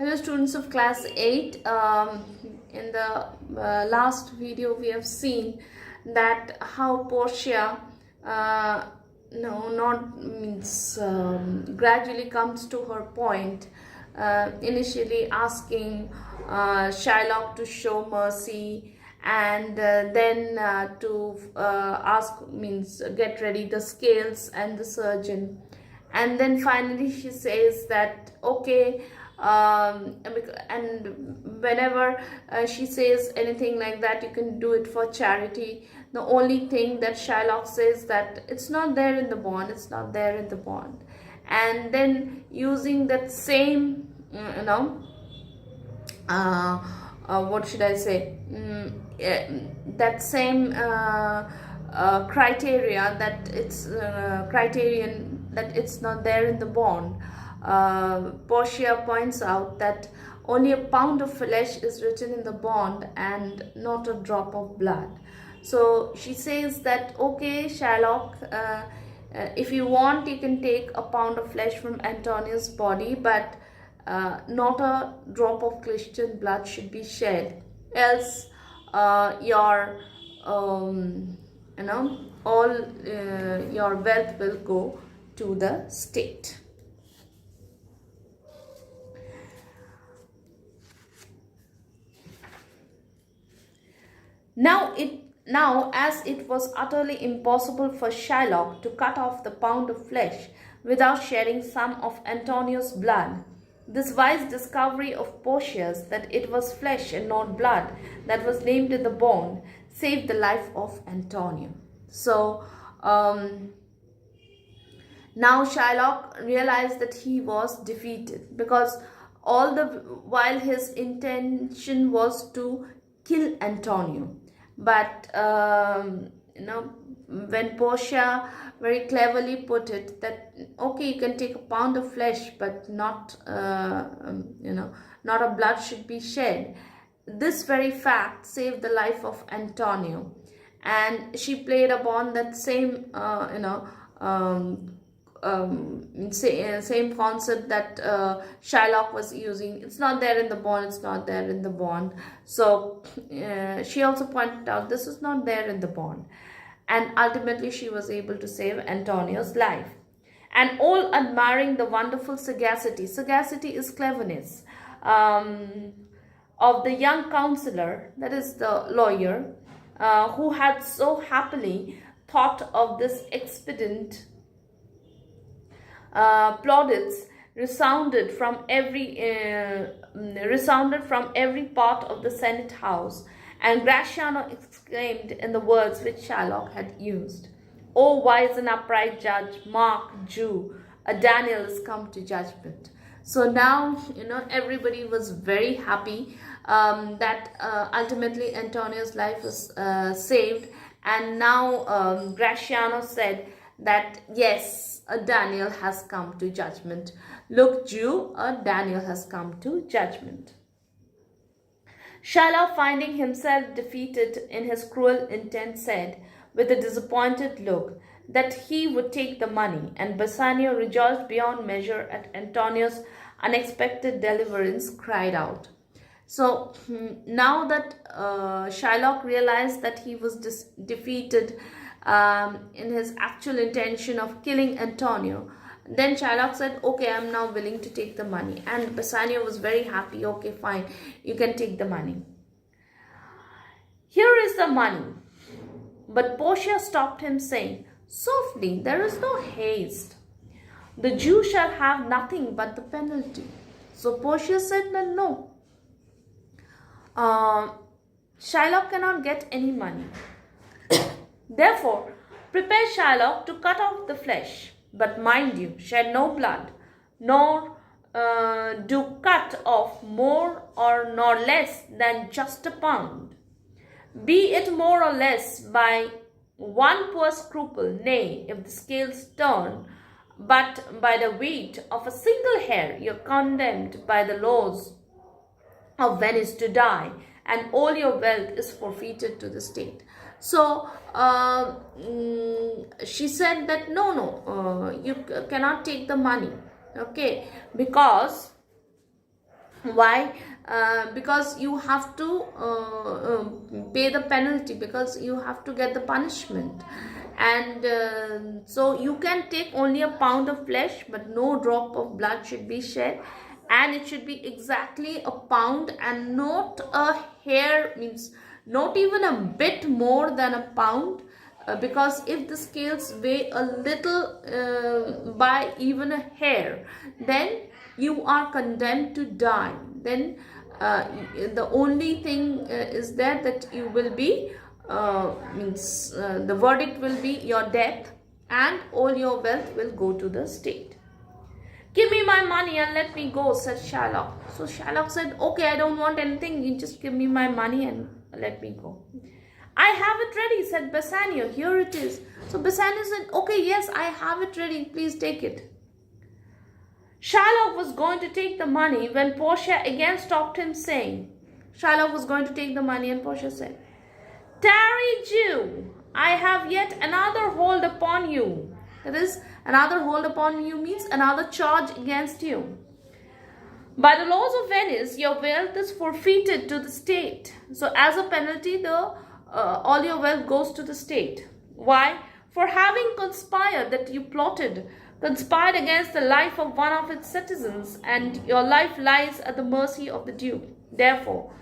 Hello students of class 8. In the last video we have seen that how Portia gradually comes to her point, initially asking Shylock to show mercy, and then to get ready the scales and the surgeon, and then finally she says that okay, and whenever she says anything like that, you can do it for charity. The only thing that Shylock says that it's not there in the bond, it's not there in the bond. And then using that same what should I say, that same criteria, that it's criterion that it's not there in the bond. Portia points out that only a pound of flesh is written in the bond and not a drop of blood. So she says that okay, Shylock, if you want, you can take a pound of flesh from Antonio's body, but not a drop of Christian blood should be shed, else your all your wealth will go to the state. Now, as it was utterly impossible for Shylock to cut off the pound of flesh without shedding some of Antonio's blood, this wise discovery of Portia's that it was flesh and not blood that was named in the bond saved the life of Antonio. So now Shylock realized that he was defeated, because all the while his intention was to kill Antonio. But when Portia very cleverly put it that okay, you can take a pound of flesh, but not not a blood should be shed, this very fact saved the life of Antonio. And she played upon that same same concept that Shylock was using. It's not there in the bond, it's not there in the bond. So she also pointed out this is not there in the bond, and ultimately she was able to save Antonio's life. And all admiring the wonderful sagacity is cleverness, of the young counselor, that is the lawyer, who had so happily thought of this expedient, plaudits resounded from every part of the Senate house, and Gratiano exclaimed in the words which Shylock had used, "O wise and upright judge, mark, Jew, a Daniel is come to judgment." So now everybody was very happy that ultimately Antonio's life was saved. And now Gratiano said that yes, a Daniel has come to judgment. Look, Jew, a Daniel has come to judgment. Shylock, finding himself defeated in his cruel intent, said with a disappointed look that he would take the money, and Bassanio, rejoiced beyond measure at Antonio's unexpected deliverance, cried out. So now that Shylock realized that he was defeated in his actual intention of killing Antonio, then Shylock said, okay, I'm now willing to take the money. And Bassanio was very happy. Okay, fine, you can take the money. Here is the money. But Portia stopped him, saying, softly, there is no haste. The Jew shall have nothing but the penalty. So Portia said, no. Shylock cannot get any money. Therefore, prepare Shylock to cut off the flesh, but mind you, shed no blood, nor do cut off more or nor less than just a pound. Be it more or less by one poor scruple, nay, if the scales turn, but by the weight of a single hair, you are condemned by the laws of Venice to die, and all your wealth is forfeited to the state. So she said that no, you cannot take the money, okay, because Why? Because you have to pay the penalty, because you have to get the punishment. And so you can take only a pound of flesh, but no drop of blood should be shed, and it should be exactly a pound and not a hair, means not even a bit more than a pound. Because if the scales weigh a little by even a hair, then you are condemned to die. Then the only thing is that you will be the verdict will be your death, and all your wealth will go to the state. Give me my money and let me go, said Shylock. So Shylock said, okay, I don't want anything, you just give me my money and let me go. I have it ready, said Bassanio. Here it is. So Bassanio said, okay, yes, I have it ready, please take it. Shylock was going to take the money when Portia again stopped him, saying, Shylock was going to take the money, and Portia said, tarry, Jew, I have yet another hold upon you. That is, another hold upon you means another charge against you. By the laws of Venice, your wealth is forfeited to the state. So as a penalty, all your wealth goes to the state. Why? For having conspired, that you conspired against the life of one of its citizens, and your life lies at the mercy of the Duke. Therefore,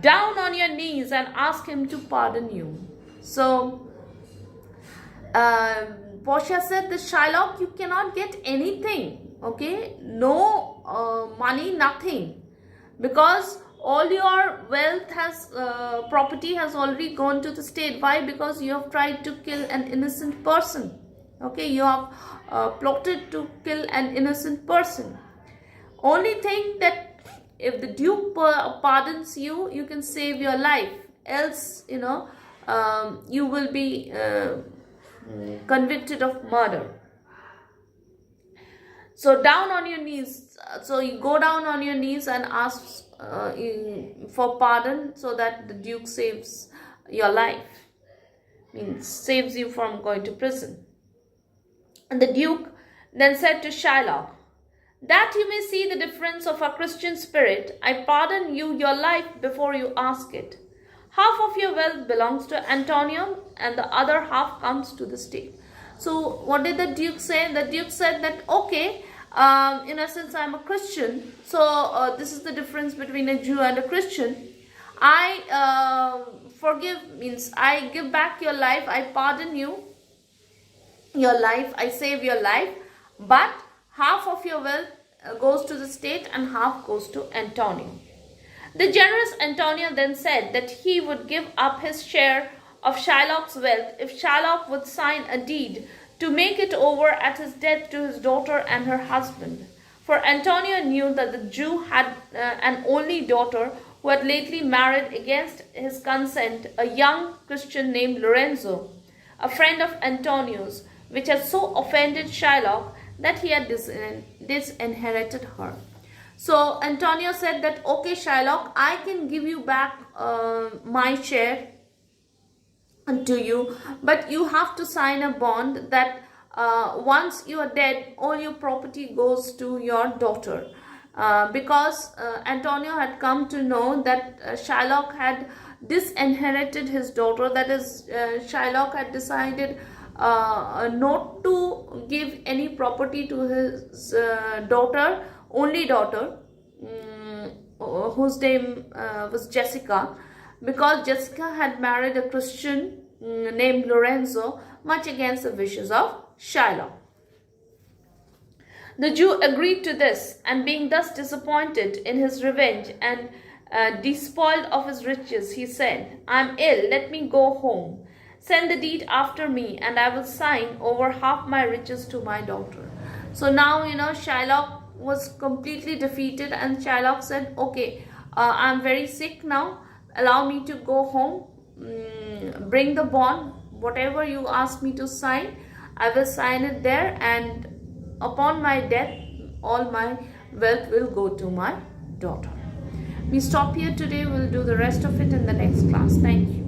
down on your knees and ask him to pardon you. So, Portia said that Shylock, you cannot get anything, okay? No money, nothing. Because all your wealth property has already gone to the state. Why? Because you have tried to kill an innocent person. Okay, you have plotted to kill an innocent person. Only thing that if the Duke pardons you, you can save your life. Else, you will be convicted of murder. So down on your knees. So you go down on your knees and ask for pardon, so that the Duke saves your life. Means saves you from going to prison. And the Duke then said to Shylock, that you may see the difference of our Christian spirit, I pardon you your life before you ask it. Half of your wealth belongs to Antonio, and the other half comes to the state. So what did the Duke say? The Duke said that, okay, in essence, I'm a Christian, so this is the difference between a Jew and a Christian. I forgive, means I give back your life, I pardon you your life, I save your life, but half of your wealth goes to the state and half goes to Antonio. The generous Antonio then said that he would give up his share of Shylock's wealth if Shylock would sign a deed to make it over at his death to his daughter and her husband. For Antonio knew that the Jew had an only daughter who had lately married against his consent a young Christian named Lorenzo, a friend of Antonio's, which had so offended Shylock that he had disinherited her. So Antonio said that, okay, Shylock, I can give you back my share to you, but you have to sign a bond that once you are dead, all your property goes to your daughter. Because Antonio had come to know that Shylock had disinherited his daughter, that is, Shylock had decided not to give any property to his daughter, only daughter, whose name was Jessica, because Jessica had married a Christian named Lorenzo, much against the wishes of Shylock. The Jew agreed to this, and being thus disappointed in his revenge and despoiled of his riches, he said, I am ill, let me go home. Send the deed after me, and I will sign over half my riches to my daughter. So now, Shylock was completely defeated, and Shylock said, okay, I'm very sick now, allow me to go home, bring the bond, whatever you ask me to sign, I will sign it there, and upon my death, all my wealth will go to my daughter. We stop here today, we'll do the rest of it in the next class. Thank you.